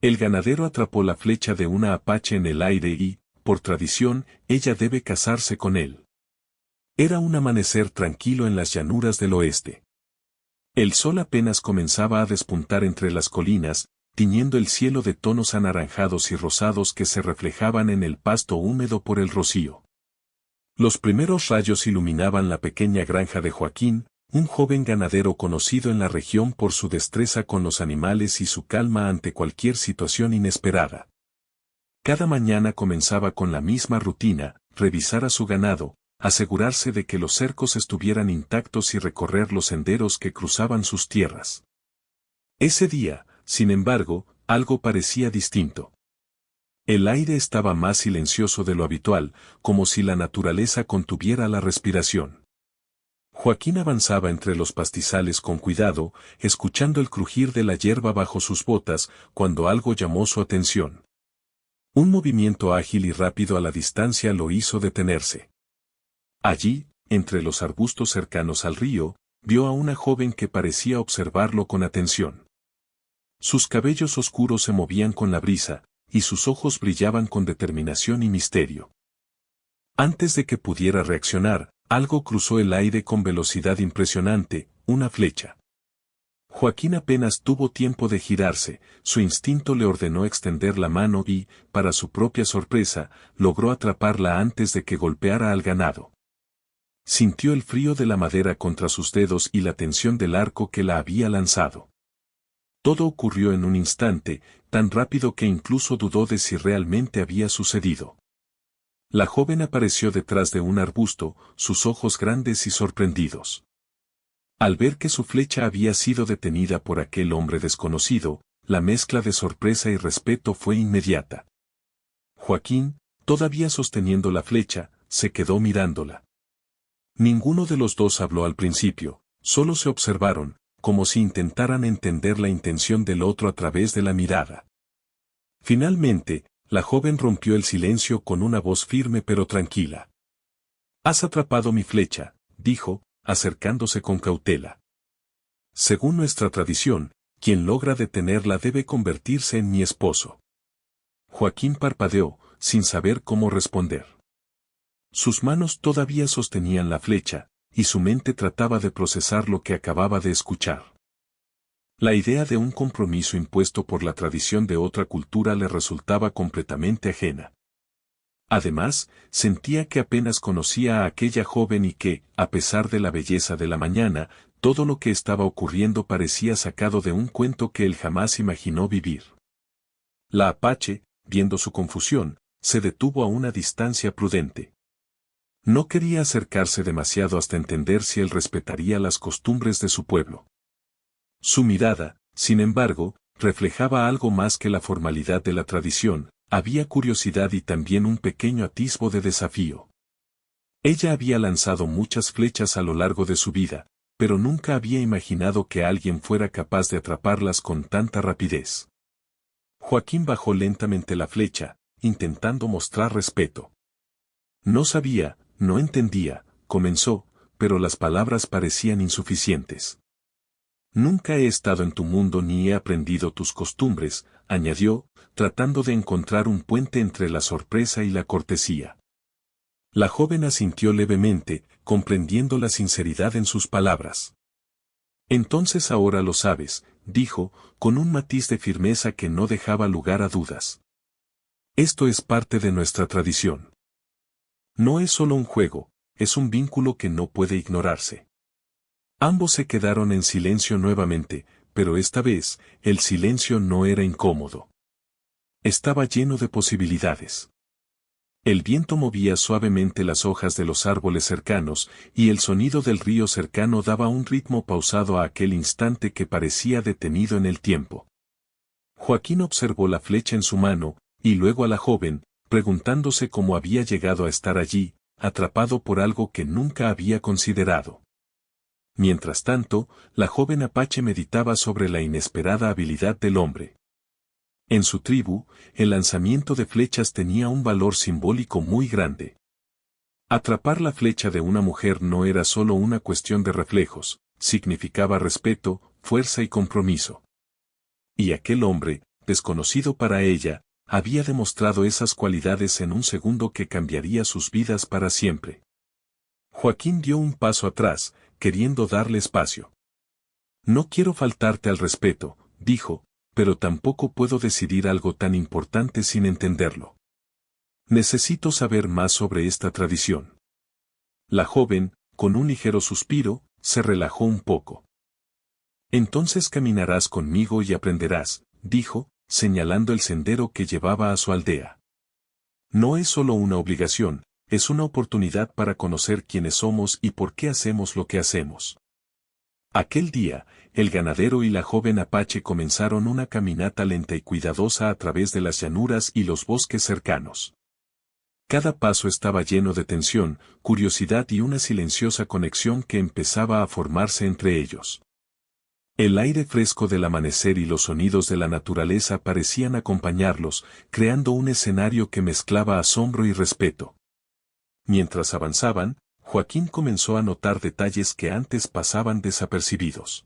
El ganadero atrapó la flecha de una apache en el aire y, por tradición, ella debe casarse con él. Era un amanecer tranquilo en las llanuras del oeste. El sol apenas comenzaba a despuntar entre las colinas, tiñendo el cielo de tonos anaranjados y rosados que se reflejaban en el pasto húmedo por el rocío. Los primeros rayos iluminaban la pequeña granja de Joaquín, un joven ganadero conocido en la región por su destreza con los animales y su calma ante cualquier situación inesperada. Cada mañana comenzaba con la misma rutina, revisar a su ganado, asegurarse de que los cercos estuvieran intactos y recorrer los senderos que cruzaban sus tierras. Ese día, sin embargo, algo parecía distinto. El aire estaba más silencioso de lo habitual, como si la naturaleza contuviera la respiración. Joaquín avanzaba entre los pastizales con cuidado, escuchando el crujir de la hierba bajo sus botas, cuando algo llamó su atención. Un movimiento ágil y rápido a la distancia lo hizo detenerse. Allí, entre los arbustos cercanos al río, vio a una joven que parecía observarlo con atención. Sus cabellos oscuros se movían con la brisa, y sus ojos brillaban con determinación y misterio. Antes de que pudiera reaccionar, algo cruzó el aire con velocidad impresionante, una flecha. Joaquín apenas tuvo tiempo de girarse, su instinto le ordenó extender la mano y, para su propia sorpresa, logró atraparla antes de que golpeara al ganado. Sintió el frío de la madera contra sus dedos y la tensión del arco que la había lanzado. Todo ocurrió en un instante, tan rápido que incluso dudó de si realmente había sucedido. La joven apareció detrás de un arbusto, sus ojos grandes y sorprendidos. Al ver que su flecha había sido detenida por aquel hombre desconocido, la mezcla de sorpresa y respeto fue inmediata. Joaquín, todavía sosteniendo la flecha, se quedó mirándola. Ninguno de los dos habló al principio, solo se observaron, como si intentaran entender la intención del otro a través de la mirada. Finalmente, la joven rompió el silencio con una voz firme pero tranquila. «Has atrapado mi flecha», dijo, acercándose con cautela. «Según nuestra tradición, quien logra detenerla debe convertirse en mi esposo». Joaquín parpadeó, sin saber cómo responder. Sus manos todavía sostenían la flecha, y su mente trataba de procesar lo que acababa de escuchar. La idea de un compromiso impuesto por la tradición de otra cultura le resultaba completamente ajena. Además, sentía que apenas conocía a aquella joven y que, a pesar de la belleza de la mañana, todo lo que estaba ocurriendo parecía sacado de un cuento que él jamás imaginó vivir. La apache, viendo su confusión, se detuvo a una distancia prudente. No quería acercarse demasiado hasta entender si él respetaría las costumbres de su pueblo. Su mirada, sin embargo, reflejaba algo más que la formalidad de la tradición, había curiosidad y también un pequeño atisbo de desafío. Ella había lanzado muchas flechas a lo largo de su vida, pero nunca había imaginado que alguien fuera capaz de atraparlas con tanta rapidez. Joaquín bajó lentamente la flecha, intentando mostrar respeto. No sabía, no entendía, comenzó, pero las palabras parecían insuficientes. «Nunca he estado en tu mundo ni he aprendido tus costumbres», añadió, tratando de encontrar un puente entre la sorpresa y la cortesía. La joven asintió levemente, comprendiendo la sinceridad en sus palabras. «Entonces ahora lo sabes», dijo, con un matiz de firmeza que no dejaba lugar a dudas. «Esto es parte de nuestra tradición. No es solo un juego, es un vínculo que no puede ignorarse». Ambos se quedaron en silencio nuevamente, pero esta vez, el silencio no era incómodo. Estaba lleno de posibilidades. El viento movía suavemente las hojas de los árboles cercanos, y el sonido del río cercano daba un ritmo pausado a aquel instante que parecía detenido en el tiempo. Joaquín observó la flecha en su mano, y luego a la joven, preguntándose cómo había llegado a estar allí, atrapado por algo que nunca había considerado. Mientras tanto, la joven apache meditaba sobre la inesperada habilidad del hombre. En su tribu, el lanzamiento de flechas tenía un valor simbólico muy grande. Atrapar la flecha de una mujer no era solo una cuestión de reflejos, significaba respeto, fuerza y compromiso. Y aquel hombre, desconocido para ella, había demostrado esas cualidades en un segundo que cambiaría sus vidas para siempre. Joaquín dio un paso atrás, queriendo darle espacio. No quiero faltarte al respeto, dijo, pero tampoco puedo decidir algo tan importante sin entenderlo. Necesito saber más sobre esta tradición. La joven, con un ligero suspiro, se relajó un poco. Entonces caminarás conmigo y aprenderás, dijo, señalando el sendero que llevaba a su aldea. No es solo una obligación, es una oportunidad para conocer quiénes somos y por qué hacemos lo que hacemos. Aquel día, el ganadero y la joven apache comenzaron una caminata lenta y cuidadosa a través de las llanuras y los bosques cercanos. Cada paso estaba lleno de tensión, curiosidad y una silenciosa conexión que empezaba a formarse entre ellos. El aire fresco del amanecer y los sonidos de la naturaleza parecían acompañarlos, creando un escenario que mezclaba asombro y respeto. Mientras avanzaban, Joaquín comenzó a notar detalles que antes pasaban desapercibidos.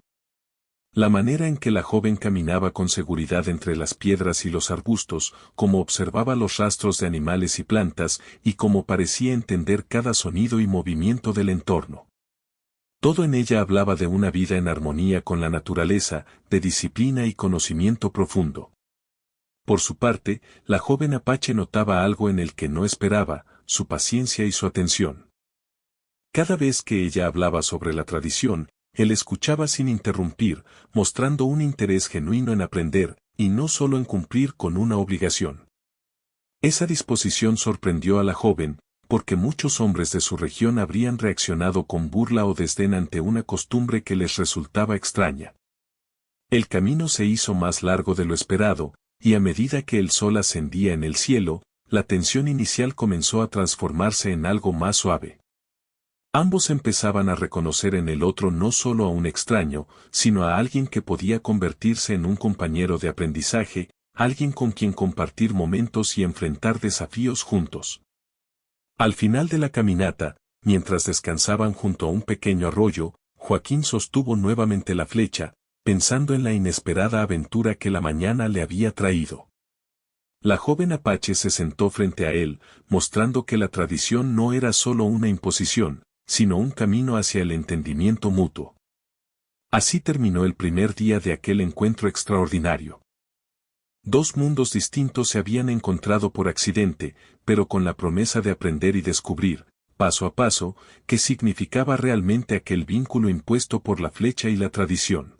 La manera en que la joven caminaba con seguridad entre las piedras y los arbustos, cómo observaba los rastros de animales y plantas, y cómo parecía entender cada sonido y movimiento del entorno. Todo en ella hablaba de una vida en armonía con la naturaleza, de disciplina y conocimiento profundo. Por su parte, la joven apache notaba algo en el que no esperaba, su paciencia y su atención. Cada vez que ella hablaba sobre la tradición, él escuchaba sin interrumpir, mostrando un interés genuino en aprender, y no solo en cumplir con una obligación. Esa disposición sorprendió a la joven, porque muchos hombres de su región habrían reaccionado con burla o desdén ante una costumbre que les resultaba extraña. El camino se hizo más largo de lo esperado, y a medida que el sol ascendía en el cielo, la tensión inicial comenzó a transformarse en algo más suave. Ambos empezaban a reconocer en el otro no solo a un extraño, sino a alguien que podía convertirse en un compañero de aprendizaje, alguien con quien compartir momentos y enfrentar desafíos juntos. Al final de la caminata, mientras descansaban junto a un pequeño arroyo, Joaquín sostuvo nuevamente la flecha, pensando en la inesperada aventura que la mañana le había traído. La joven apache se sentó frente a él, mostrando que la tradición no era solo una imposición, sino un camino hacia el entendimiento mutuo. Así terminó el primer día de aquel encuentro extraordinario. Dos mundos distintos se habían encontrado por accidente, pero con la promesa de aprender y descubrir, paso a paso, qué significaba realmente aquel vínculo impuesto por la flecha y la tradición.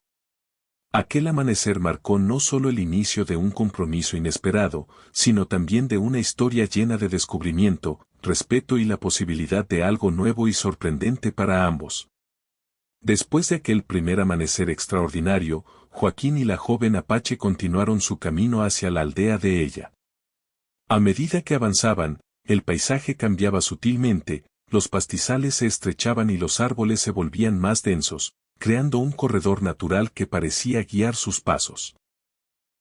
Aquel amanecer marcó no solo el inicio de un compromiso inesperado, sino también de una historia llena de descubrimiento, respeto y la posibilidad de algo nuevo y sorprendente para ambos. Después de aquel primer amanecer extraordinario, Joaquín y la joven apache continuaron su camino hacia la aldea de ella. A medida que avanzaban, el paisaje cambiaba sutilmente, los pastizales se estrechaban y los árboles se volvían más densos, creando un corredor natural que parecía guiar sus pasos.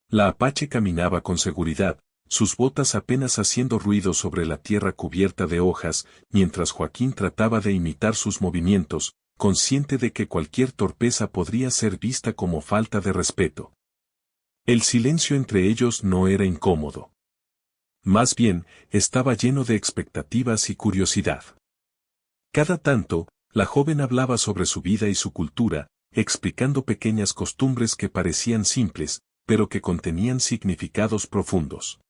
La apache caminaba con seguridad, sus botas apenas haciendo ruido sobre la tierra cubierta de hojas, mientras Joaquín trataba de imitar sus movimientos, consciente de que cualquier torpeza podría ser vista como falta de respeto. El silencio entre ellos no era incómodo. Más bien, estaba lleno de expectativas y curiosidad. Cada tanto, la joven hablaba sobre su vida y su cultura, explicando pequeñas costumbres que parecían simples, pero que contenían significados profundos.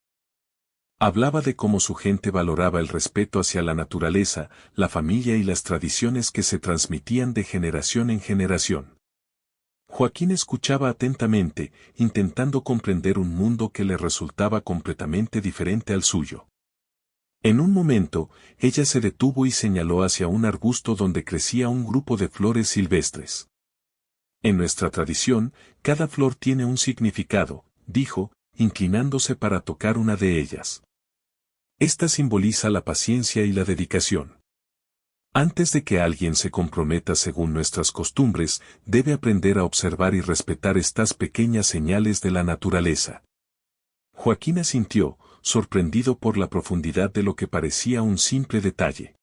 Hablaba de cómo su gente valoraba el respeto hacia la naturaleza, la familia y las tradiciones que se transmitían de generación en generación. Joaquín escuchaba atentamente, intentando comprender un mundo que le resultaba completamente diferente al suyo. En un momento, ella se detuvo y señaló hacia un arbusto donde crecía un grupo de flores silvestres. En nuestra tradición, cada flor tiene un significado, dijo, inclinándose para tocar una de ellas. Esta simboliza la paciencia y la dedicación. Antes de que alguien se comprometa según nuestras costumbres, debe aprender a observar y respetar estas pequeñas señales de la naturaleza. Joaquín asintió, sorprendido por la profundidad de lo que parecía un simple detalle.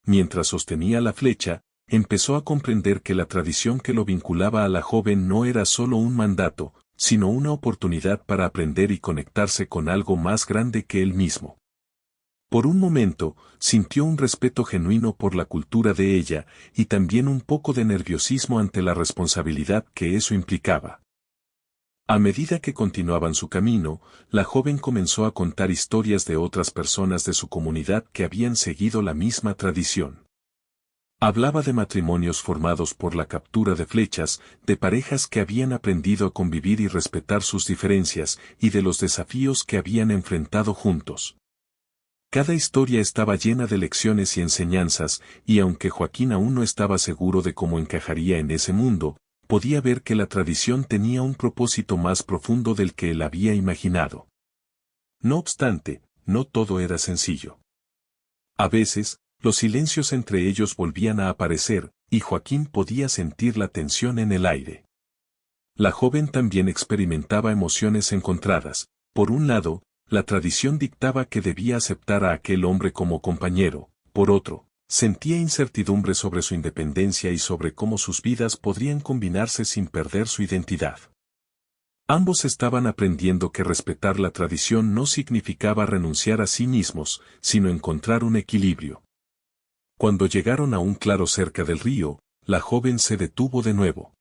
Mientras sostenía la flecha, empezó a comprender que la tradición que lo vinculaba a la joven no era solo un mandato, sino una oportunidad para aprender y conectarse con algo más grande que él mismo. Por un momento, sintió un respeto genuino por la cultura de ella, y también un poco de nerviosismo ante la responsabilidad que eso implicaba. A medida que continuaban su camino, la joven comenzó a contar historias de otras personas de su comunidad que habían seguido la misma tradición. Hablaba de matrimonios formados por la captura de flechas, de parejas que habían aprendido a convivir y respetar sus diferencias, y de los desafíos que habían enfrentado juntos. Cada historia estaba llena de lecciones y enseñanzas, y aunque Joaquín aún no estaba seguro de cómo encajaría en ese mundo, podía ver que la tradición tenía un propósito más profundo del que él había imaginado. No obstante, no todo era sencillo. A veces, los silencios entre ellos volvían a aparecer, y Joaquín podía sentir la tensión en el aire. La joven también experimentaba emociones encontradas. Por un lado, la tradición dictaba que debía aceptar a aquel hombre como compañero. Por otro, sentía incertidumbre sobre su independencia y sobre cómo sus vidas podrían combinarse sin perder su identidad. Ambos estaban aprendiendo que respetar la tradición no significaba renunciar a sí mismos, sino encontrar un equilibrio. Cuando llegaron a un claro cerca del río, la joven se detuvo de nuevo.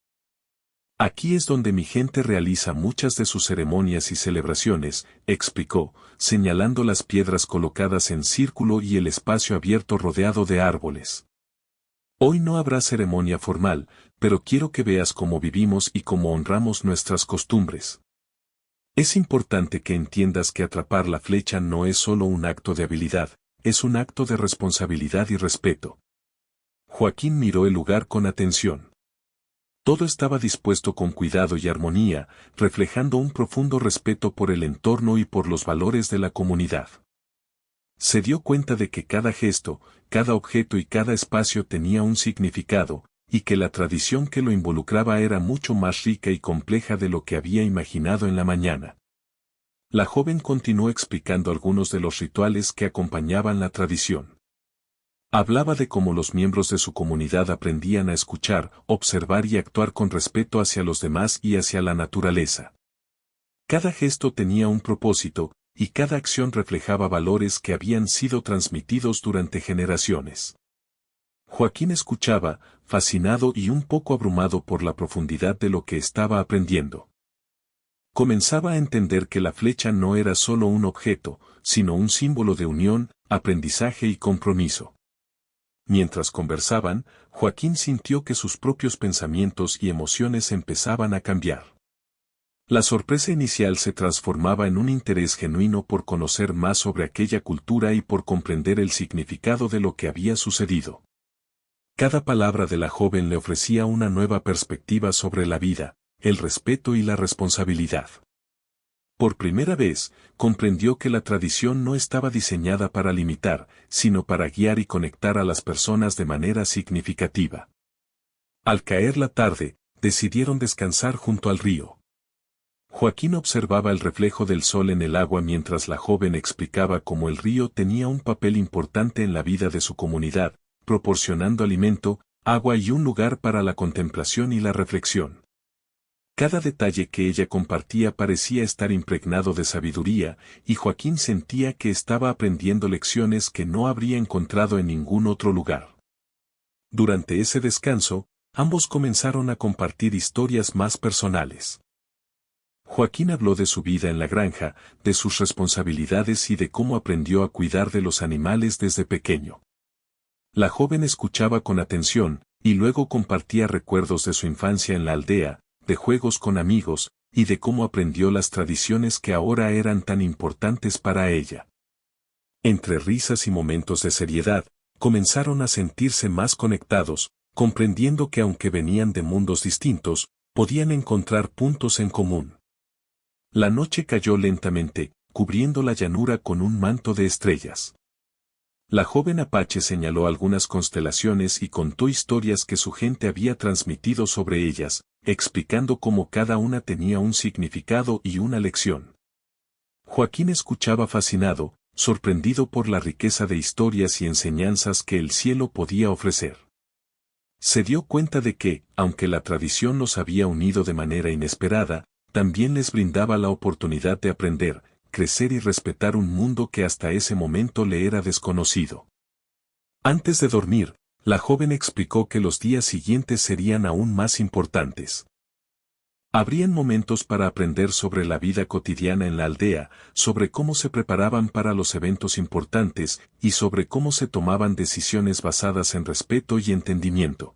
Aquí es donde mi gente realiza muchas de sus ceremonias y celebraciones, explicó, señalando las piedras colocadas en círculo y el espacio abierto rodeado de árboles. Hoy no habrá ceremonia formal, pero quiero que veas cómo vivimos y cómo honramos nuestras costumbres. Es importante que entiendas que atrapar la flecha no es solo un acto de habilidad, es un acto de responsabilidad y respeto. Joaquín miró el lugar con atención. Todo estaba dispuesto con cuidado y armonía, reflejando un profundo respeto por el entorno y por los valores de la comunidad. Se dio cuenta de que cada gesto, cada objeto y cada espacio tenía un significado, y que la tradición que lo involucraba era mucho más rica y compleja de lo que había imaginado en la mañana. La joven continuó explicando algunos de los rituales que acompañaban la tradición. Hablaba de cómo los miembros de su comunidad aprendían a escuchar, observar y actuar con respeto hacia los demás y hacia la naturaleza. Cada gesto tenía un propósito, y cada acción reflejaba valores que habían sido transmitidos durante generaciones. Joaquín escuchaba, fascinado y un poco abrumado por la profundidad de lo que estaba aprendiendo. Comenzaba a entender que la flecha no era solo un objeto, sino un símbolo de unión, aprendizaje y compromiso. Mientras conversaban, Joaquín sintió que sus propios pensamientos y emociones empezaban a cambiar. La sorpresa inicial se transformaba en un interés genuino por conocer más sobre aquella cultura y por comprender el significado de lo que había sucedido. Cada palabra de la joven le ofrecía una nueva perspectiva sobre la vida, el respeto y la responsabilidad. Por primera vez, comprendió que la tradición no estaba diseñada para limitar, sino para guiar y conectar a las personas de manera significativa. Al caer la tarde, decidieron descansar junto al río. Joaquín observaba el reflejo del sol en el agua mientras la joven explicaba cómo el río tenía un papel importante en la vida de su comunidad, proporcionando alimento, agua y un lugar para la contemplación y la reflexión. Cada detalle que ella compartía parecía estar impregnado de sabiduría, y Joaquín sentía que estaba aprendiendo lecciones que no habría encontrado en ningún otro lugar. Durante ese descanso, ambos comenzaron a compartir historias más personales. Joaquín habló de su vida en la granja, de sus responsabilidades y de cómo aprendió a cuidar de los animales desde pequeño. La joven escuchaba con atención, y luego compartía recuerdos de su infancia en la aldea, de juegos con amigos, y de cómo aprendió las tradiciones que ahora eran tan importantes para ella. Entre risas y momentos de seriedad, comenzaron a sentirse más conectados, comprendiendo que aunque venían de mundos distintos, podían encontrar puntos en común. La noche cayó lentamente, cubriendo la llanura con un manto de estrellas. La joven apache señaló algunas constelaciones y contó historias que su gente había transmitido sobre ellas, explicando cómo cada una tenía un significado y una lección. Joaquín escuchaba fascinado, sorprendido por la riqueza de historias y enseñanzas que el cielo podía ofrecer. Se dio cuenta de que, aunque la tradición los había unido de manera inesperada, también les brindaba la oportunidad de aprender, crecer y respetar un mundo que hasta ese momento le era desconocido. Antes de dormir, la joven explicó que los días siguientes serían aún más importantes. Habrían momentos para aprender sobre la vida cotidiana en la aldea, sobre cómo se preparaban para los eventos importantes y sobre cómo se tomaban decisiones basadas en respeto y entendimiento.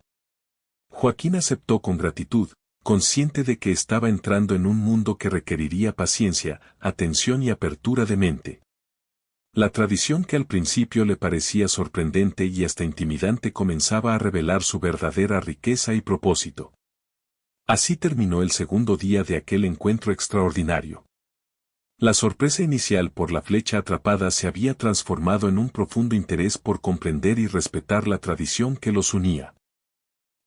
Joaquín aceptó con gratitud, consciente de que estaba entrando en un mundo que requeriría paciencia, atención y apertura de mente. La tradición que al principio le parecía sorprendente y hasta intimidante comenzaba a revelar su verdadera riqueza y propósito. Así terminó el segundo día de aquel encuentro extraordinario. La sorpresa inicial por la flecha atrapada se había transformado en un profundo interés por comprender y respetar la tradición que los unía.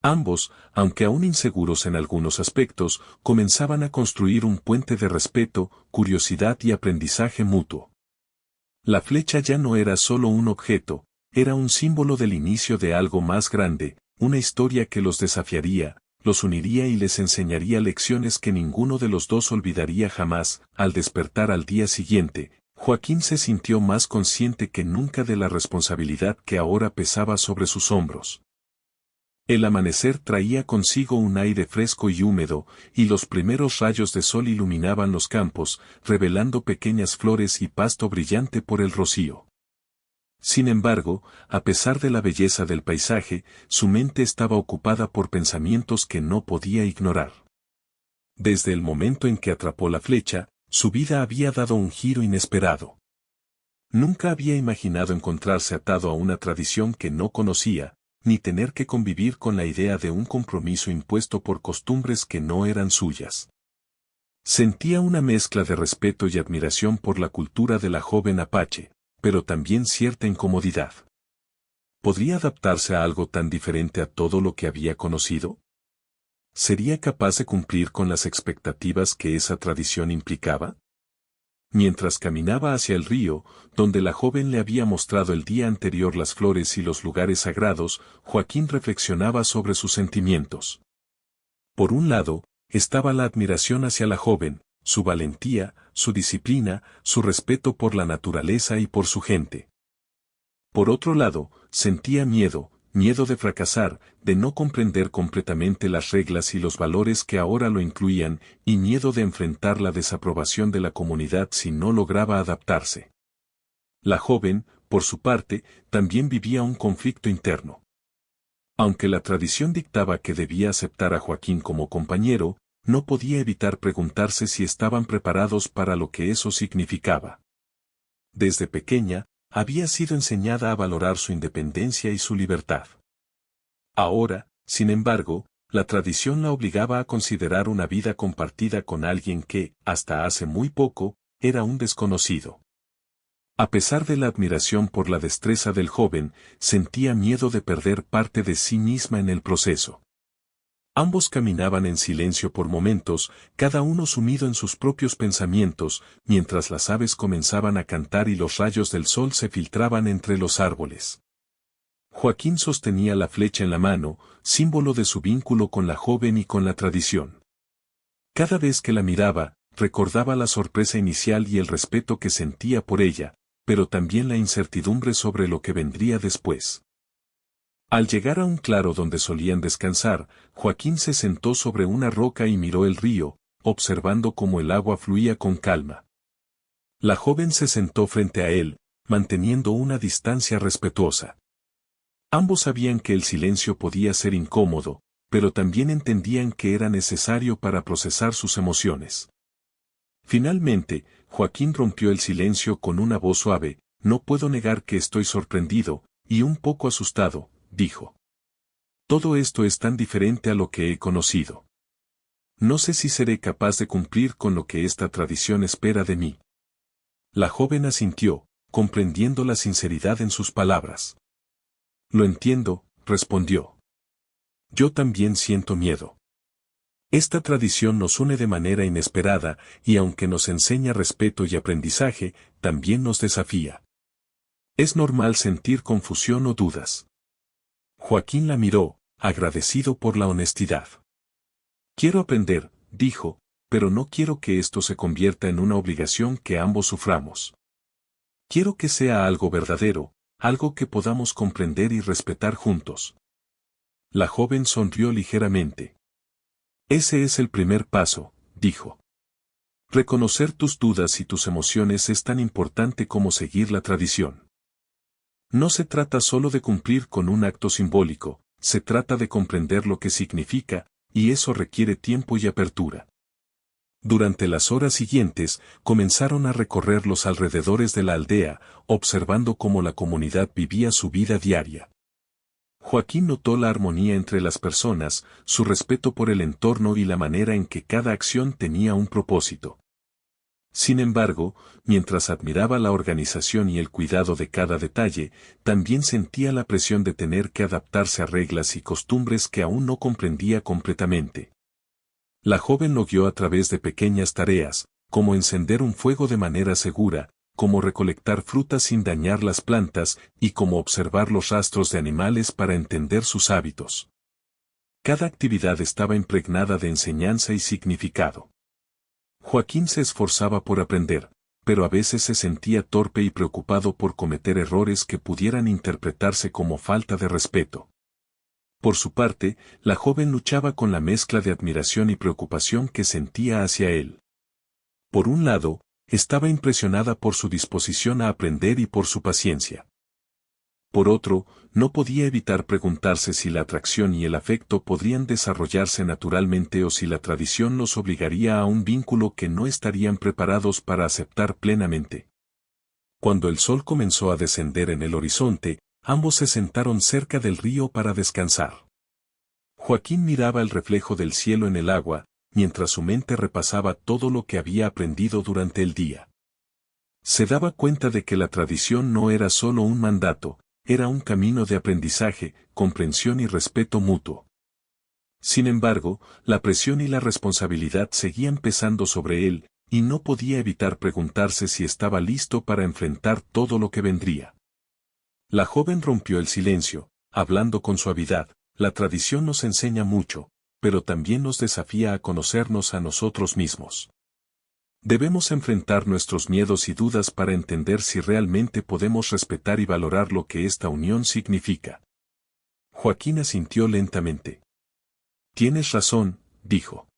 Ambos, aunque aún inseguros en algunos aspectos, comenzaban a construir un puente de respeto, curiosidad y aprendizaje mutuo. La flecha ya no era solo un objeto, era un símbolo del inicio de algo más grande, una historia que los desafiaría, los uniría y les enseñaría lecciones que ninguno de los dos olvidaría jamás. Al despertar al día siguiente, Joaquín se sintió más consciente que nunca de la responsabilidad que ahora pesaba sobre sus hombros. El amanecer traía consigo un aire fresco y húmedo, y los primeros rayos de sol iluminaban los campos, revelando pequeñas flores y pasto brillante por el rocío. Sin embargo, a pesar de la belleza del paisaje, su mente estaba ocupada por pensamientos que no podía ignorar. Desde el momento en que atrapó la flecha, su vida había dado un giro inesperado. Nunca había imaginado encontrarse atado a una tradición que no conocía, ni tener que convivir con la idea de un compromiso impuesto por costumbres que no eran suyas. Sentía una mezcla de respeto y admiración por la cultura de la joven apache, pero también cierta incomodidad. ¿Podría adaptarse a algo tan diferente a todo lo que había conocido? ¿Sería capaz de cumplir con las expectativas que esa tradición implicaba? Mientras caminaba hacia el río, donde la joven le había mostrado el día anterior las flores y los lugares sagrados, Joaquín reflexionaba sobre sus sentimientos. Por un lado, estaba la admiración hacia la joven, su valentía, su disciplina, su respeto por la naturaleza y por su gente. Por otro lado, sentía miedo de fracasar, de no comprender completamente las reglas y los valores que ahora lo incluían, y miedo de enfrentar la desaprobación de la comunidad si no lograba adaptarse. La joven, por su parte, también vivía un conflicto interno. Aunque la tradición dictaba que debía aceptar a Joaquín como compañero, no podía evitar preguntarse si estaban preparados para lo que eso significaba. Desde pequeña, había sido enseñada a valorar su independencia y su libertad. Ahora, sin embargo, la tradición la obligaba a considerar una vida compartida con alguien que, hasta hace muy poco, era un desconocido. A pesar de la admiración por la destreza del joven, sentía miedo de perder parte de sí misma en el proceso. Ambos caminaban en silencio por momentos, cada uno sumido en sus propios pensamientos, mientras las aves comenzaban a cantar y los rayos del sol se filtraban entre los árboles. Joaquín sostenía la flecha en la mano, símbolo de su vínculo con la joven y con la tradición. Cada vez que la miraba, recordaba la sorpresa inicial y el respeto que sentía por ella, pero también la incertidumbre sobre lo que vendría después. Al llegar a un claro donde solían descansar, Joaquín se sentó sobre una roca y miró el río, observando cómo el agua fluía con calma. La joven se sentó frente a él, manteniendo una distancia respetuosa. Ambos sabían que el silencio podía ser incómodo, pero también entendían que era necesario para procesar sus emociones. Finalmente, Joaquín rompió el silencio con una voz suave: «No puedo negar que estoy sorprendido, y un poco asustado», dijo. «Todo esto es tan diferente a lo que he conocido. No sé si seré capaz de cumplir con lo que esta tradición espera de mí». La joven asintió, comprendiendo la sinceridad en sus palabras. «Lo entiendo», respondió. «Yo también siento miedo. Esta tradición nos une de manera inesperada, y aunque nos enseña respeto y aprendizaje, también nos desafía. Es normal sentir confusión o dudas». Joaquín la miró, agradecido por la honestidad. «Quiero aprender», dijo, pero no quiero que esto se convierta en una obligación que ambos suframos. Quiero que sea algo verdadero, algo que podamos comprender y respetar juntos. La joven sonrió ligeramente. Ese es el primer paso, dijo. Reconocer tus dudas y tus emociones es tan importante como seguir la tradición. No se trata solo de cumplir con un acto simbólico, se trata de comprender lo que significa, y eso requiere tiempo y apertura. Durante las horas siguientes, comenzaron a recorrer los alrededores de la aldea, observando cómo la comunidad vivía su vida diaria. Joaquín notó la armonía entre las personas, su respeto por el entorno y la manera en que cada acción tenía un propósito. Sin embargo, mientras admiraba la organización y el cuidado de cada detalle, también sentía la presión de tener que adaptarse a reglas y costumbres que aún no comprendía completamente. La joven lo guió a través de pequeñas tareas, como encender un fuego de manera segura, como recolectar frutas sin dañar las plantas y como observar los rastros de animales para entender sus hábitos. Cada actividad estaba impregnada de enseñanza y significado. Joaquín se esforzaba por aprender, pero a veces se sentía torpe y preocupado por cometer errores que pudieran interpretarse como falta de respeto. Por su parte, la joven luchaba con la mezcla de admiración y preocupación que sentía hacia él. Por un lado, estaba impresionada por su disposición a aprender y por su paciencia. Por otro, no podía evitar preguntarse si la atracción y el afecto podrían desarrollarse naturalmente o si la tradición los obligaría a un vínculo que no estarían preparados para aceptar plenamente. Cuando el sol comenzó a descender en el horizonte, ambos se sentaron cerca del río para descansar. Joaquín miraba el reflejo del cielo en el agua, mientras su mente repasaba todo lo que había aprendido durante el día. Se daba cuenta de que la tradición no era solo un mandato, era un camino de aprendizaje, comprensión y respeto mutuo. Sin embargo, la presión y la responsabilidad seguían pesando sobre él, y no podía evitar preguntarse si estaba listo para enfrentar todo lo que vendría. La joven rompió el silencio, hablando con suavidad. La tradición nos enseña mucho, pero también nos desafía a conocernos a nosotros mismos. Debemos enfrentar nuestros miedos y dudas para entender si realmente podemos respetar y valorar lo que esta unión significa. Joaquín asintió lentamente. Tienes razón, dijo.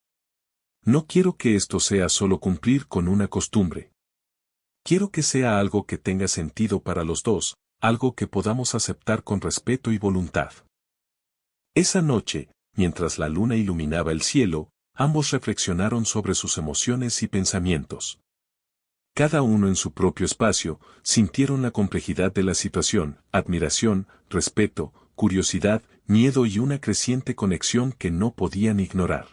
No quiero que esto sea solo cumplir con una costumbre. Quiero que sea algo que tenga sentido para los dos, algo que podamos aceptar con respeto y voluntad. Esa noche, mientras la luna iluminaba el cielo, ambos reflexionaron sobre sus emociones y pensamientos. Cada uno en su propio espacio, sintieron la complejidad de la situación, admiración, respeto, curiosidad, miedo y una creciente conexión que no podían ignorar.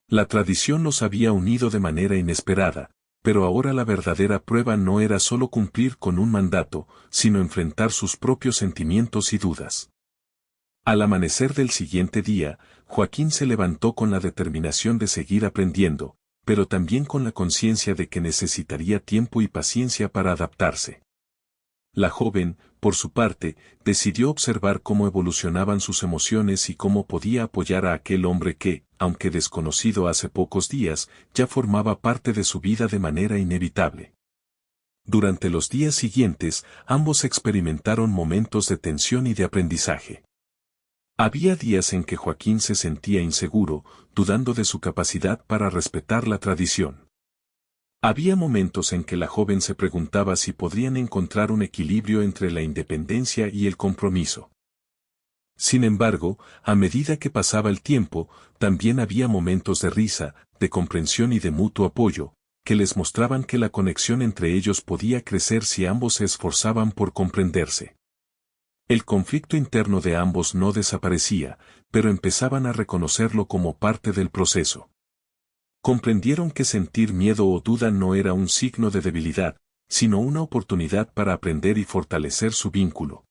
La tradición los había unido de manera inesperada, pero ahora la verdadera prueba no era solo cumplir con un mandato, sino enfrentar sus propios sentimientos y dudas. Al amanecer del siguiente día, Joaquín se levantó con la determinación de seguir aprendiendo, pero también con la conciencia de que necesitaría tiempo y paciencia para adaptarse. La joven, por su parte, decidió observar cómo evolucionaban sus emociones y cómo podía apoyar a aquel hombre que, aunque desconocido hace pocos días, ya formaba parte de su vida de manera inevitable. Durante los días siguientes, ambos experimentaron momentos de tensión y de aprendizaje. Había días en que Joaquín se sentía inseguro, dudando de su capacidad para respetar la tradición. Había momentos en que la joven se preguntaba si podrían encontrar un equilibrio entre la independencia y el compromiso. Sin embargo, a medida que pasaba el tiempo, también había momentos de risa, de comprensión y de mutuo apoyo, que les mostraban que la conexión entre ellos podía crecer si ambos se esforzaban por comprenderse. El conflicto interno de ambos no desaparecía, pero empezaban a reconocerlo como parte del proceso. Comprendieron que sentir miedo o duda no era un signo de debilidad, sino una oportunidad para aprender y fortalecer su vínculo.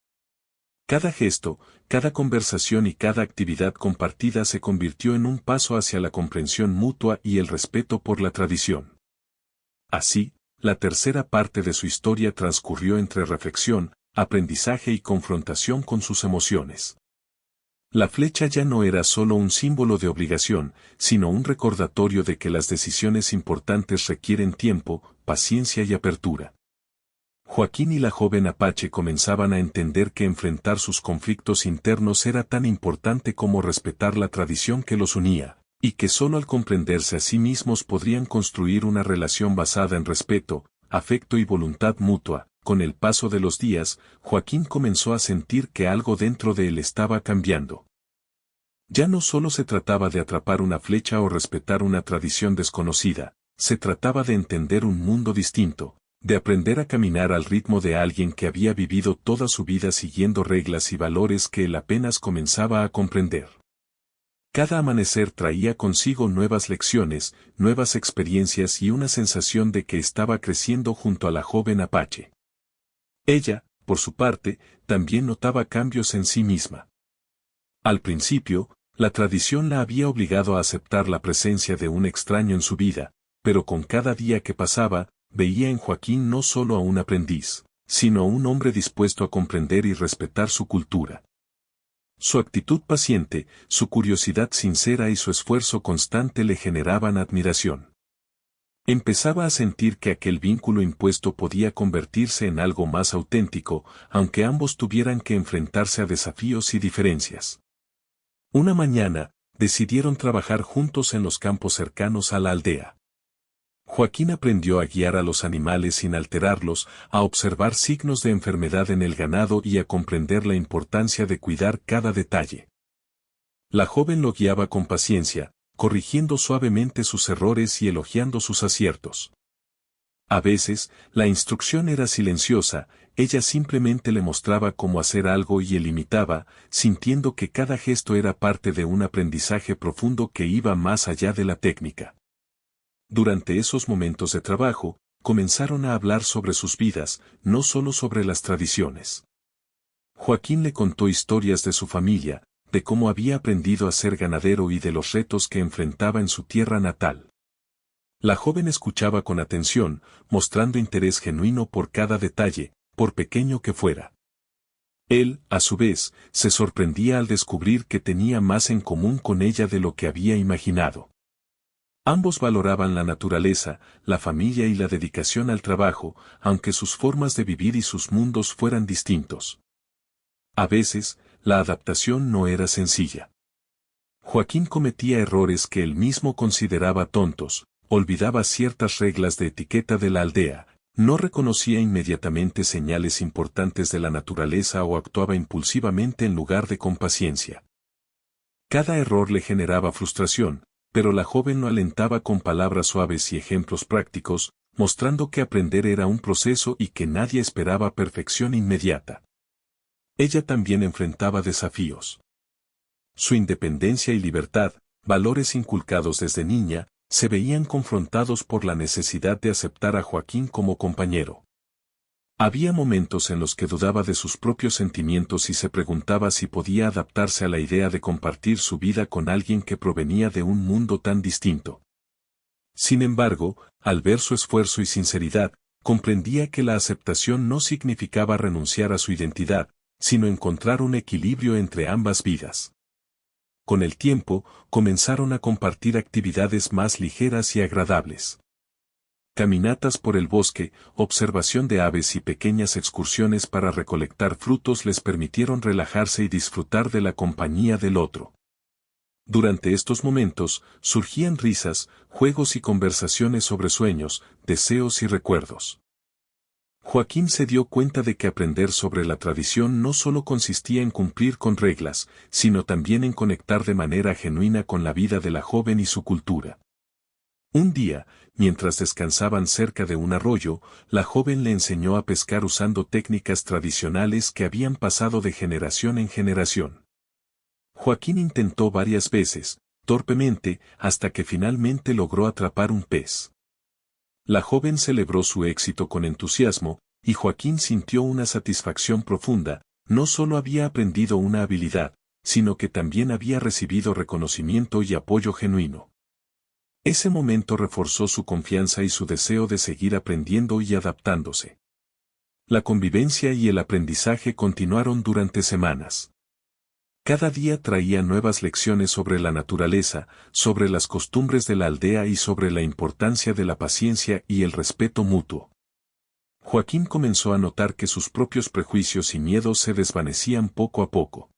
Cada gesto, cada conversación y cada actividad compartida se convirtió en un paso hacia la comprensión mutua y el respeto por la tradición. Así, la tercera parte de su historia transcurrió entre reflexión, aprendizaje y confrontación con sus emociones. La flecha ya no era solo un símbolo de obligación, sino un recordatorio de que las decisiones importantes requieren tiempo, paciencia y apertura. Joaquín y la joven Apache comenzaban a entender que enfrentar sus conflictos internos era tan importante como respetar la tradición que los unía, y que solo al comprenderse a sí mismos podrían construir una relación basada en respeto, afecto y voluntad mutua. Con el paso de los días, Joaquín comenzó a sentir que algo dentro de él estaba cambiando. Ya no solo se trataba de atrapar una flecha o respetar una tradición desconocida, se trataba de entender un mundo distinto, de aprender a caminar al ritmo de alguien que había vivido toda su vida siguiendo reglas y valores que él apenas comenzaba a comprender. Cada amanecer traía consigo nuevas lecciones, nuevas experiencias y una sensación de que estaba creciendo junto a la joven Apache. Ella, por su parte, también notaba cambios en sí misma. Al principio, la tradición la había obligado a aceptar la presencia de un extraño en su vida, pero con cada día que pasaba, veía en Joaquín no solo a un aprendiz, sino a un hombre dispuesto a comprender y respetar su cultura. Su actitud paciente, su curiosidad sincera y su esfuerzo constante le generaban admiración. Empezaba a sentir que aquel vínculo impuesto podía convertirse en algo más auténtico, aunque ambos tuvieran que enfrentarse a desafíos y diferencias. Una mañana, decidieron trabajar juntos en los campos cercanos a la aldea. Joaquín aprendió a guiar a los animales sin alterarlos, a observar signos de enfermedad en el ganado y a comprender la importancia de cuidar cada detalle. La joven lo guiaba con paciencia, corrigiendo suavemente sus errores y elogiando sus aciertos. A veces, la instrucción era silenciosa, ella simplemente le mostraba cómo hacer algo y él imitaba, sintiendo que cada gesto era parte de un aprendizaje profundo que iba más allá de la técnica. Durante esos momentos de trabajo, comenzaron a hablar sobre sus vidas, no solo sobre las tradiciones. Joaquín le contó historias de su familia, de cómo había aprendido a ser ganadero y de los retos que enfrentaba en su tierra natal. La joven escuchaba con atención, mostrando interés genuino por cada detalle, por pequeño que fuera. Él, a su vez, se sorprendía al descubrir que tenía más en común con ella de lo que había imaginado. Ambos valoraban la naturaleza, la familia y la dedicación al trabajo, aunque sus formas de vivir y sus mundos fueran distintos. A veces, la adaptación no era sencilla. Joaquín cometía errores que él mismo consideraba tontos, olvidaba ciertas reglas de etiqueta de la aldea, no reconocía inmediatamente señales importantes de la naturaleza o actuaba impulsivamente en lugar de con paciencia. Cada error le generaba frustración, pero la joven lo alentaba con palabras suaves y ejemplos prácticos, mostrando que aprender era un proceso y que nadie esperaba perfección inmediata. Ella también enfrentaba desafíos. Su independencia y libertad, valores inculcados desde niña, se veían confrontados por la necesidad de aceptar a Joaquín como compañero. Había momentos en los que dudaba de sus propios sentimientos y se preguntaba si podía adaptarse a la idea de compartir su vida con alguien que provenía de un mundo tan distinto. Sin embargo, al ver su esfuerzo y sinceridad, comprendía que la aceptación no significaba renunciar a su identidad, sino encontrar un equilibrio entre ambas vidas. Con el tiempo, comenzaron a compartir actividades más ligeras y agradables. Caminatas por el bosque, observación de aves y pequeñas excursiones para recolectar frutos les permitieron relajarse y disfrutar de la compañía del otro. Durante estos momentos, surgían risas, juegos y conversaciones sobre sueños, deseos y recuerdos. Joaquín se dio cuenta de que aprender sobre la tradición no solo consistía en cumplir con reglas, sino también en conectar de manera genuina con la vida de la joven y su cultura. Un día, mientras descansaban cerca de un arroyo, la joven le enseñó a pescar usando técnicas tradicionales que habían pasado de generación en generación. Joaquín intentó varias veces, torpemente, hasta que finalmente logró atrapar un pez. La joven celebró su éxito con entusiasmo, y Joaquín sintió una satisfacción profunda, no solo había aprendido una habilidad, sino que también había recibido reconocimiento y apoyo genuino. Ese momento reforzó su confianza y su deseo de seguir aprendiendo y adaptándose. La convivencia y el aprendizaje continuaron durante semanas. Cada día traía nuevas lecciones sobre la naturaleza, sobre las costumbres de la aldea y sobre la importancia de la paciencia y el respeto mutuo. Joaquín comenzó a notar que sus propios prejuicios y miedos se desvanecían poco a poco.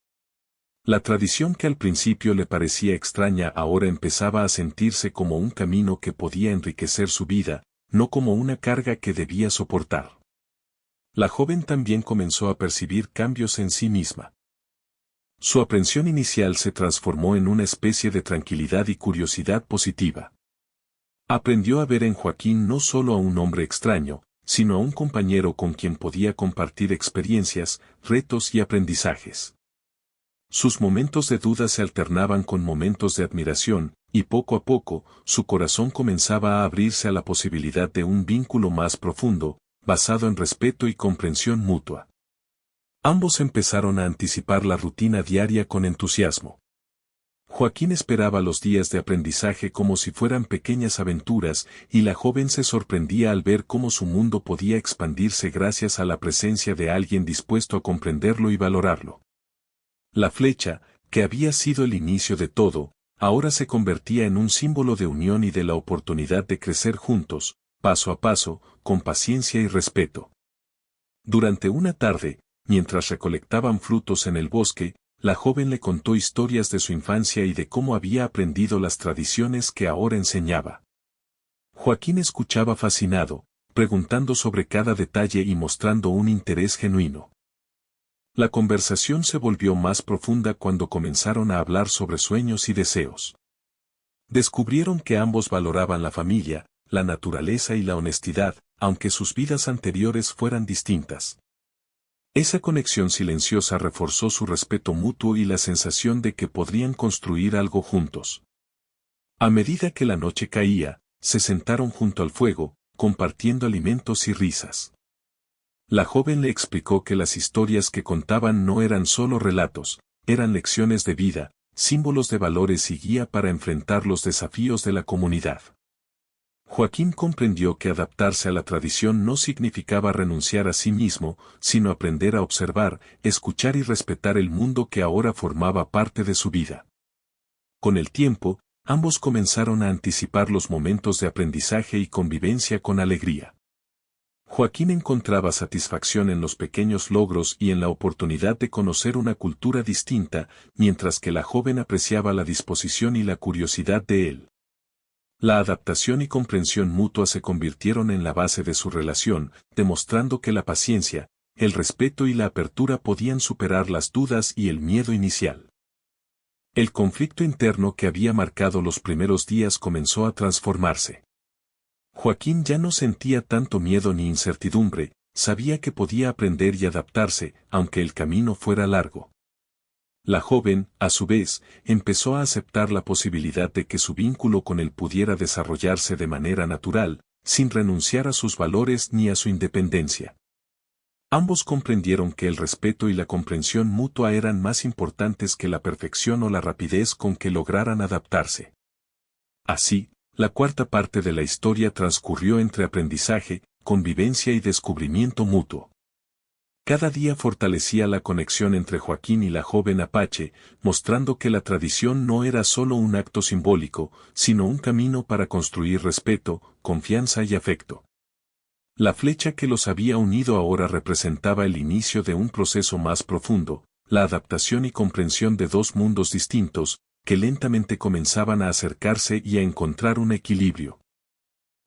La tradición que al principio le parecía extraña ahora empezaba a sentirse como un camino que podía enriquecer su vida, no como una carga que debía soportar. La joven también comenzó a percibir cambios en sí misma. Su aprensión inicial se transformó en una especie de tranquilidad y curiosidad positiva. Aprendió a ver en Joaquín no solo a un hombre extraño, sino a un compañero con quien podía compartir experiencias, retos y aprendizajes. Sus momentos de duda se alternaban con momentos de admiración, y poco a poco, su corazón comenzaba a abrirse a la posibilidad de un vínculo más profundo, basado en respeto y comprensión mutua. Ambos empezaron a anticipar la rutina diaria con entusiasmo. Joaquín esperaba los días de aprendizaje como si fueran pequeñas aventuras, y la joven se sorprendía al ver cómo su mundo podía expandirse gracias a la presencia de alguien dispuesto a comprenderlo y valorarlo. La flecha, que había sido el inicio de todo, ahora se convertía en un símbolo de unión y de la oportunidad de crecer juntos, paso a paso, con paciencia y respeto. Durante una tarde, mientras recolectaban frutos en el bosque, la joven le contó historias de su infancia y de cómo había aprendido las tradiciones que ahora enseñaba. Joaquín escuchaba fascinado, preguntando sobre cada detalle y mostrando un interés genuino. La conversación se volvió más profunda cuando comenzaron a hablar sobre sueños y deseos. Descubrieron que ambos valoraban la familia, la naturaleza y la honestidad, aunque sus vidas anteriores fueran distintas. Esa conexión silenciosa reforzó su respeto mutuo y la sensación de que podrían construir algo juntos. A medida que la noche caía, se sentaron junto al fuego, compartiendo alimentos y risas. La joven le explicó que las historias que contaban no eran solo relatos, eran lecciones de vida, símbolos de valores y guía para enfrentar los desafíos de la comunidad. Joaquín comprendió que adaptarse a la tradición no significaba renunciar a sí mismo, sino aprender a observar, escuchar y respetar el mundo que ahora formaba parte de su vida. Con el tiempo, ambos comenzaron a anticipar los momentos de aprendizaje y convivencia con alegría. Joaquín encontraba satisfacción en los pequeños logros y en la oportunidad de conocer una cultura distinta, mientras que la joven apreciaba la disposición y la curiosidad de él. La adaptación y comprensión mutua se convirtieron en la base de su relación, demostrando que la paciencia, el respeto y la apertura podían superar las dudas y el miedo inicial. El conflicto interno que había marcado los primeros días comenzó a transformarse. Joaquín ya no sentía tanto miedo ni incertidumbre, sabía que podía aprender y adaptarse, aunque el camino fuera largo. La joven, a su vez, empezó a aceptar la posibilidad de que su vínculo con él pudiera desarrollarse de manera natural, sin renunciar a sus valores ni a su independencia. Ambos comprendieron que el respeto y la comprensión mutua eran más importantes que la perfección o la rapidez con que lograran adaptarse. Así, la cuarta parte de la historia transcurrió entre aprendizaje, convivencia y descubrimiento mutuo. Cada día fortalecía la conexión entre Joaquín y la joven Apache, mostrando que la tradición no era solo un acto simbólico, sino un camino para construir respeto, confianza y afecto. La flecha que los había unido ahora representaba el inicio de un proceso más profundo, la adaptación y comprensión de dos mundos distintos, que lentamente comenzaban a acercarse y a encontrar un equilibrio.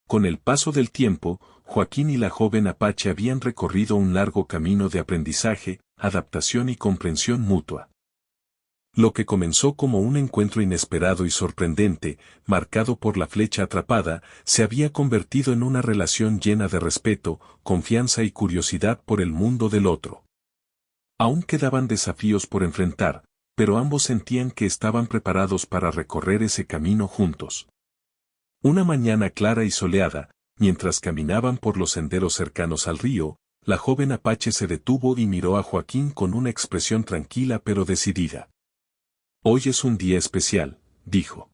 Con el paso del tiempo, Joaquín y la joven Apache habían recorrido un largo camino de aprendizaje, adaptación y comprensión mutua. Lo que comenzó como un encuentro inesperado y sorprendente, marcado por la flecha atrapada, se había convertido en una relación llena de respeto, confianza y curiosidad por el mundo del otro. Aún quedaban desafíos por enfrentar, pero ambos sentían que estaban preparados para recorrer ese camino juntos. Una mañana clara y soleada, mientras caminaban por los senderos cercanos al río, la joven Apache se detuvo y miró a Joaquín con una expresión tranquila pero decidida. «Hoy es un día especial», dijo.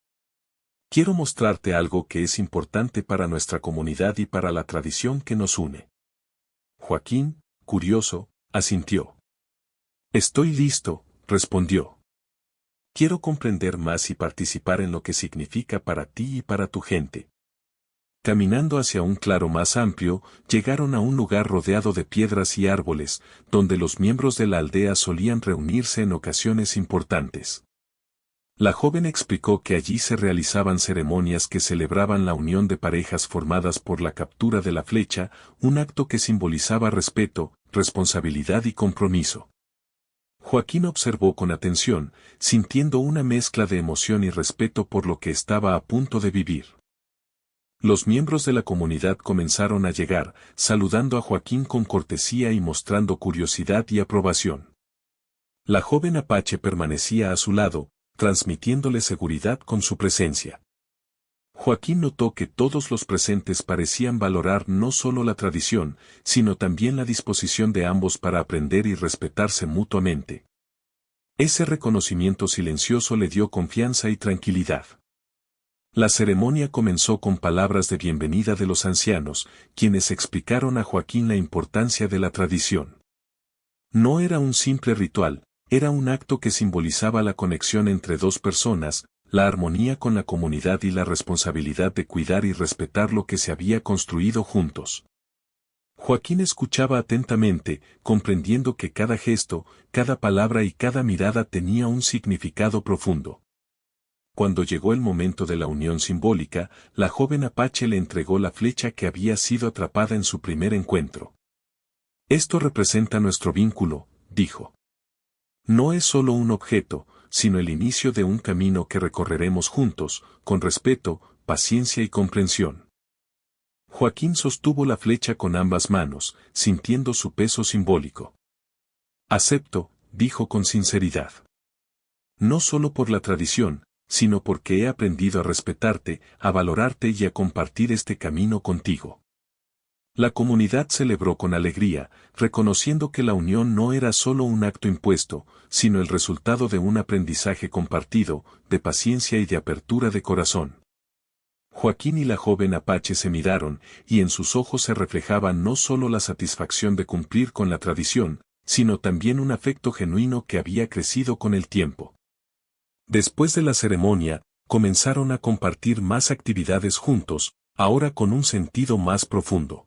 «Quiero mostrarte algo que es importante para nuestra comunidad y para la tradición que nos une». Joaquín, curioso, asintió. «Estoy listo», respondió. Quiero comprender más y participar en lo que significa para ti y para tu gente. Caminando hacia un claro más amplio, llegaron a un lugar rodeado de piedras y árboles, donde los miembros de la aldea solían reunirse en ocasiones importantes. La joven explicó que allí se realizaban ceremonias que celebraban la unión de parejas formadas por la captura de la flecha, un acto que simbolizaba respeto, responsabilidad y compromiso. Joaquín observó con atención, sintiendo una mezcla de emoción y respeto por lo que estaba a punto de vivir. Los miembros de la comunidad comenzaron a llegar, saludando a Joaquín con cortesía y mostrando curiosidad y aprobación. La joven apache permanecía a su lado, transmitiéndole seguridad con su presencia. Joaquín notó que todos los presentes parecían valorar no solo la tradición, sino también la disposición de ambos para aprender y respetarse mutuamente. Ese reconocimiento silencioso le dio confianza y tranquilidad. La ceremonia comenzó con palabras de bienvenida de los ancianos, quienes explicaron a Joaquín la importancia de la tradición. No era un simple ritual, era un acto que simbolizaba la conexión entre dos personas, la armonía con la comunidad y la responsabilidad de cuidar y respetar lo que se había construido juntos. Joaquín escuchaba atentamente, comprendiendo que cada gesto, cada palabra y cada mirada tenía un significado profundo. Cuando llegó el momento de la unión simbólica, la joven apache le entregó la flecha que había sido atrapada en su primer encuentro. Esto representa nuestro vínculo, dijo. No es solo un objeto, sino el inicio de un camino que recorreremos juntos, con respeto, paciencia y comprensión. Joaquín sostuvo la flecha con ambas manos, sintiendo su peso simbólico. Acepto, dijo con sinceridad. No solo por la tradición, sino porque he aprendido a respetarte, a valorarte y a compartir este camino contigo. La comunidad celebró con alegría, reconociendo que la unión no era solo un acto impuesto, sino el resultado de un aprendizaje compartido, de paciencia y de apertura de corazón. Joaquín y la joven apache se miraron, y en sus ojos se reflejaba no solo la satisfacción de cumplir con la tradición, sino también un afecto genuino que había crecido con el tiempo. Después de la ceremonia, comenzaron a compartir más actividades juntos, ahora con un sentido más profundo.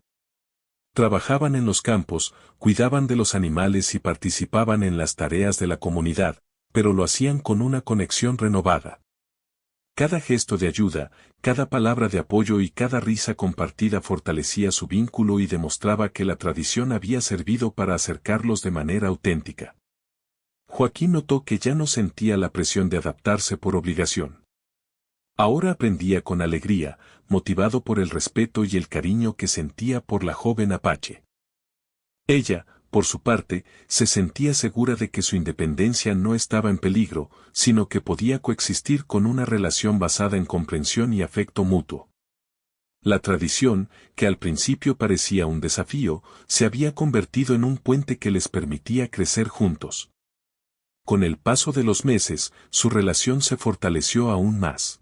Trabajaban en los campos, cuidaban de los animales y participaban en las tareas de la comunidad, pero lo hacían con una conexión renovada. Cada gesto de ayuda, cada palabra de apoyo y cada risa compartida fortalecía su vínculo y demostraba que la tradición había servido para acercarlos de manera auténtica. Joaquín notó que ya no sentía la presión de adaptarse por obligación. Ahora aprendía con alegría, motivado por el respeto y el cariño que sentía por la joven apache. Ella, por su parte, se sentía segura de que su independencia no estaba en peligro, sino que podía coexistir con una relación basada en comprensión y afecto mutuo. La tradición, que al principio parecía un desafío, se había convertido en un puente que les permitía crecer juntos. Con el paso de los meses, su relación se fortaleció aún más.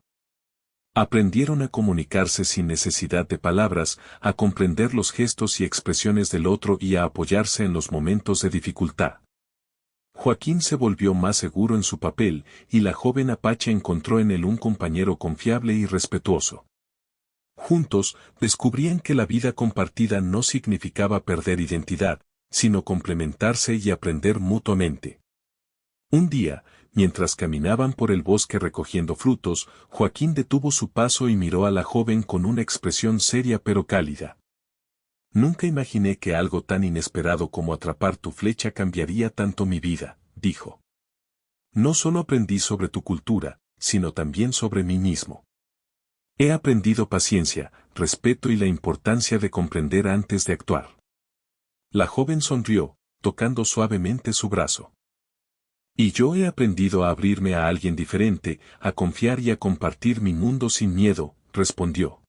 Aprendieron a comunicarse sin necesidad de palabras, a comprender los gestos y expresiones del otro y a apoyarse en los momentos de dificultad. Joaquín se volvió más seguro en su papel, y la joven apache encontró en él un compañero confiable y respetuoso. Juntos, descubrían que la vida compartida no significaba perder identidad, sino complementarse y aprender mutuamente. Un día, mientras caminaban por el bosque recogiendo frutos, Joaquín detuvo su paso y miró a la joven con una expresión seria pero cálida. Nunca imaginé que algo tan inesperado como atrapar tu flecha cambiaría tanto mi vida, dijo. No solo aprendí sobre tu cultura, sino también sobre mí mismo. He aprendido paciencia, respeto y la importancia de comprender antes de actuar. La joven sonrió, tocando suavemente su brazo. Y yo he aprendido a abrirme a alguien diferente, a confiar y a compartir mi mundo sin miedo, respondió.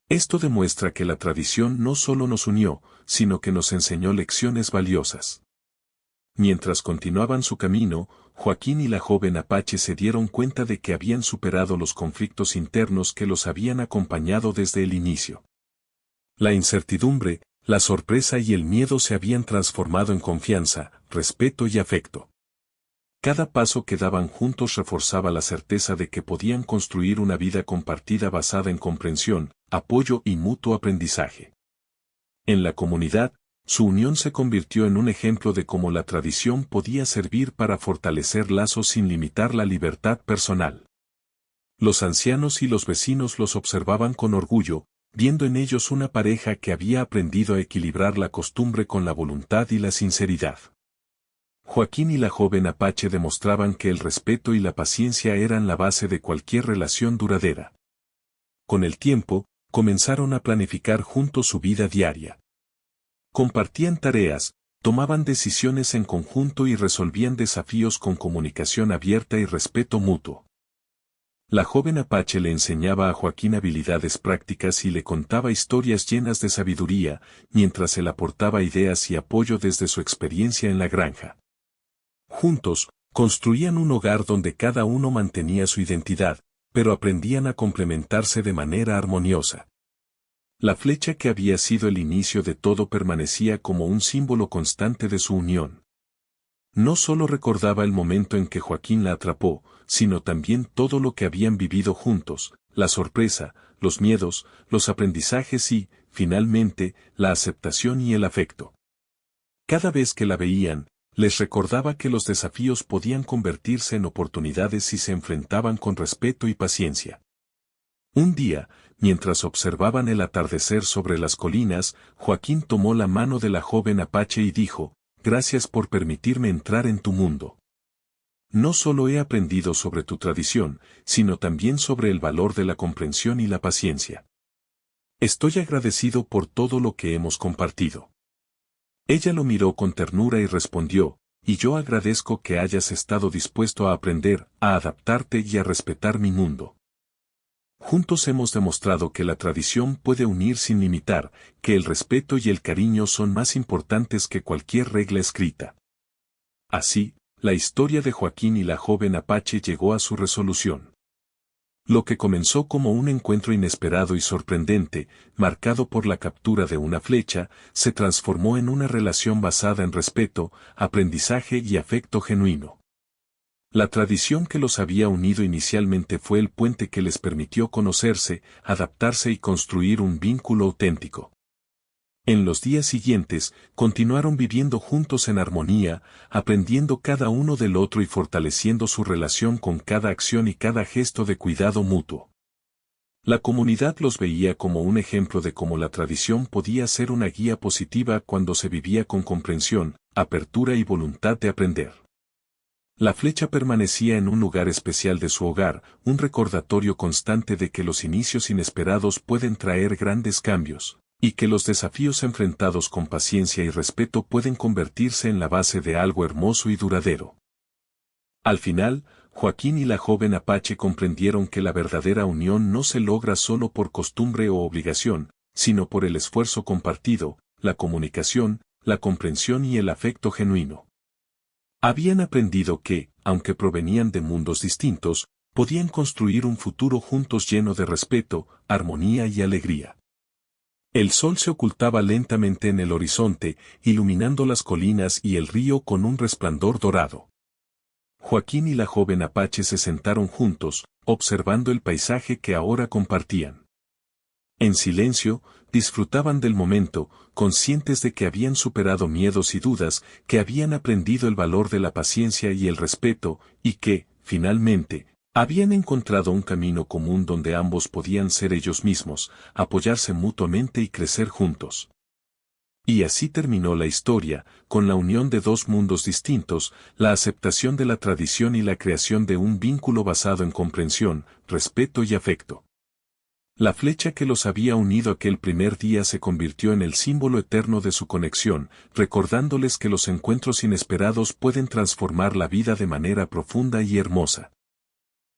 Esto demuestra que la tradición no solo nos unió, sino que nos enseñó lecciones valiosas. Mientras continuaban su camino, Joaquín y la joven apache se dieron cuenta de que habían superado los conflictos internos que los habían acompañado desde el inicio. La incertidumbre, la sorpresa y el miedo se habían transformado en confianza, respeto y afecto. Cada paso que daban juntos reforzaba la certeza de que podían construir una vida compartida basada en comprensión, apoyo y mutuo aprendizaje. En la comunidad, su unión se convirtió en un ejemplo de cómo la tradición podía servir para fortalecer lazos sin limitar la libertad personal. Los ancianos y los vecinos los observaban con orgullo, viendo en ellos una pareja que había aprendido a equilibrar la costumbre con la voluntad y la sinceridad. Joaquín y la joven Apache demostraban que el respeto y la paciencia eran la base de cualquier relación duradera. Con el tiempo, comenzaron a planificar juntos su vida diaria. Compartían tareas, tomaban decisiones en conjunto y resolvían desafíos con comunicación abierta y respeto mutuo. La joven Apache le enseñaba a Joaquín habilidades prácticas y le contaba historias llenas de sabiduría, mientras él aportaba ideas y apoyo desde su experiencia en la granja. Juntos, construían un hogar donde cada uno mantenía su identidad, pero aprendían a complementarse de manera armoniosa. La flecha que había sido el inicio de todo permanecía como un símbolo constante de su unión. No solo recordaba el momento en que Joaquín la atrapó, sino también todo lo que habían vivido juntos, la sorpresa, los miedos, los aprendizajes y, finalmente, la aceptación y el afecto. Cada vez que la veían, les recordaba que los desafíos podían convertirse en oportunidades si se enfrentaban con respeto y paciencia. Un día, mientras observaban el atardecer sobre las colinas, Joaquín tomó la mano de la joven Apache y dijo: «Gracias por permitirme entrar en tu mundo. No solo he aprendido sobre tu tradición, sino también sobre el valor de la comprensión y la paciencia. Estoy agradecido por todo lo que hemos compartido». Ella lo miró con ternura y respondió: «Y yo agradezco que hayas estado dispuesto a aprender, a adaptarte y a respetar mi mundo. Juntos hemos demostrado que la tradición puede unir sin limitar, que el respeto y el cariño son más importantes que cualquier regla escrita». Así, la historia de Joaquín y la joven Apache llegó a su resolución. Lo que comenzó como un encuentro inesperado y sorprendente, marcado por la captura de una flecha, se transformó en una relación basada en respeto, aprendizaje y afecto genuino. La tradición que los había unido inicialmente fue el puente que les permitió conocerse, adaptarse y construir un vínculo auténtico. En los días siguientes, continuaron viviendo juntos en armonía, aprendiendo cada uno del otro y fortaleciendo su relación con cada acción y cada gesto de cuidado mutuo. La comunidad los veía como un ejemplo de cómo la tradición podía ser una guía positiva cuando se vivía con comprensión, apertura y voluntad de aprender. La flecha permanecía en un lugar especial de su hogar, un recordatorio constante de que los inicios inesperados pueden traer grandes cambios, y que los desafíos enfrentados con paciencia y respeto pueden convertirse en la base de algo hermoso y duradero. Al final, Joaquín y la joven Apache comprendieron que la verdadera unión no se logra solo por costumbre o obligación, sino por el esfuerzo compartido, la comunicación, la comprensión y el afecto genuino. Habían aprendido que, aunque provenían de mundos distintos, podían construir un futuro juntos lleno de respeto, armonía y alegría. El sol se ocultaba lentamente en el horizonte, iluminando las colinas y el río con un resplandor dorado. Joaquín y la joven Apache se sentaron juntos, observando el paisaje que ahora compartían. En silencio, disfrutaban del momento, conscientes de que habían superado miedos y dudas, que habían aprendido el valor de la paciencia y el respeto, y que, finalmente, habían encontrado un camino común donde ambos podían ser ellos mismos, apoyarse mutuamente y crecer juntos. Y así terminó la historia, con la unión de dos mundos distintos, la aceptación de la tradición y la creación de un vínculo basado en comprensión, respeto y afecto. La flecha que los había unido aquel primer día se convirtió en el símbolo eterno de su conexión, recordándoles que los encuentros inesperados pueden transformar la vida de manera profunda y hermosa.